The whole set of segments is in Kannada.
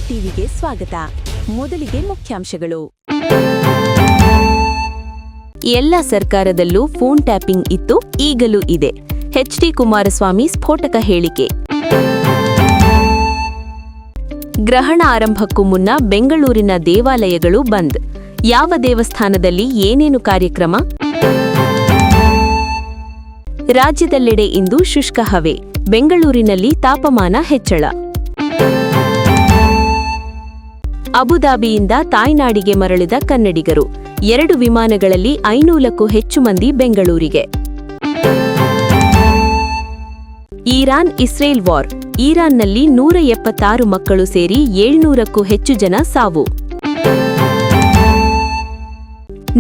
ಟಿವಿಗೆ ಸ್ವಾಗತ. ಮೊದಲಿಗೆ ಮುಖ್ಯಾಂಶಗಳು. ಎಲ್ಲ ಸರ್ಕಾರದಲ್ಲೂ ಫೋನ್ ಟ್ಯಾಪಿಂಗ್ ಇತ್ತು, ಈಗಲೂ ಇದೆ. ಎಚ್.ಡಿ. ಕುಮಾರಸ್ವಾಮಿ ಸ್ಫೋಟಕ ಹೇಳಿಕೆ. ಗ್ರಹಣ ಆರಂಭಕ್ಕೂ ಮುನ್ನ ಬೆಂಗಳೂರಿನ ದೇವಾಲಯಗಳು ಬಂದ್. ಯಾವ ದೇವಸ್ಥಾನದಲ್ಲಿ ಏನೇನು ಕಾರ್ಯಕ್ರಮ? ರಾಜ್ಯದೆಲ್ಲೆಡೆ ಇಂದು ಶುಷ್ಕ ಹವೆ. ಬೆಂಗಳೂರಿನಲ್ಲಿ ತಾಪಮಾನ ಹೆಚ್ಚಳ. ಅಬುದಾಬಿಯಿಂದ ತಾಯ್ನಾಡಿಗೆ ಮರಳಿದ ಕನ್ನಡಿಗರು. 2 ವಿಮಾನಗಳಲ್ಲಿ 500ಕ್ಕೂ ಹೆಚ್ಚು ಮಂದಿ ಬೆಂಗಳೂರಿಗೆ. Iran Israel war. ಇರಾನ್ನಲ್ಲಿ 176 ಮಕ್ಕಳು ಸೇರಿ 700ಕ್ಕೂ ಹೆಚ್ಚು ಜನ ಸಾವು.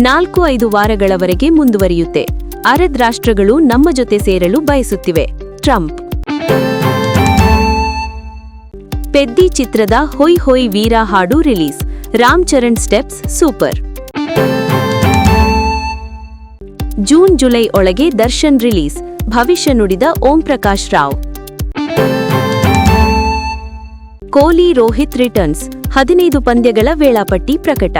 4-5 ವಾರಗಳವರೆಗೆ ಮುಂದುವರಿಯುತ್ತೆ. ಅರಬ್ ರಾಷ್ಟ್ರಗಳು ನಮ್ಮ ಜೊತೆ ಸೇರಲು ಬಯಸುತ್ತಿವೆ. ಟ್ರಂಪ್. ಪೆದ್ದಿ ಚಿತ್ರದ ಹೊಯ್ ಹೊಯ್ ವೀರ ಹಾಡು release. Ram Charan steps super. June July ಒಳಗೆ ದರ್ಶನ್ ರಿಲೀಸ್. ಭವಿಷ್ಯ ನುಡಿದ ಓಂ ಪ್ರಕಾಶ್ ರಾವ್. ಕೊಹ್ಲಿ ರೋಹಿತ್ ರಿಟರ್ನ್ಸ್. 15 ಪಂದ್ಯಗಳ ವೇಳಾಪಟ್ಟಿ ಪ್ರಕಟ.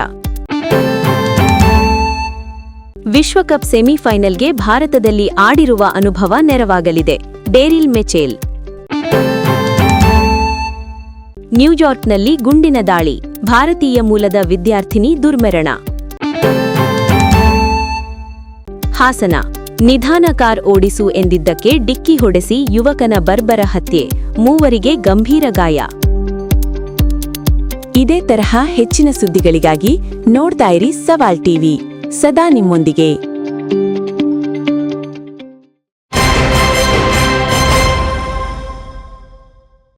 ವಿಶ್ವಕಪ್ ಸೆಮಿಫೈನಲ್ಗೆ ಭಾರತದಲ್ಲಿ ಆಡಿರುವ ಅನುಭವ ನೆರವಾಗಲಿದೆ. ಡೇರಿಲ್ ಮೆಚೇಲ್. ನ್ಯೂಯಾರ್ಕ್ನಲ್ಲಿ ಗುಂಡಿನ ದಾಳಿ. ಭಾರತೀಯ ಮೂಲದ ವಿದ್ಯಾರ್ಥಿನಿ ದುರ್ಮರಣ. ಹಾಸನ. ನಿಧಾನ ಕಾರ್ ಓಡಿಸು ಎಂದಿದ್ದಕ್ಕೆ ಡಿಕ್ಕಿ ಹೊಡೆಸಿ ಯುವಕನ ಬರ್ಬರ ಹತ್ಯೆ. 3 ಗಂಭೀರ ಗಾಯ. ಇದೇ ತರಹ ಹೆಚ್ಚಿನ ಸುದ್ದಿಗಳಿಗಾಗಿ ನೋಡ್ತಾ ಇರಿ ಸವಾಲ್ ಟಿವಿ. ಸದಾ ನಿಮ್ಮೊಂದಿಗೆ.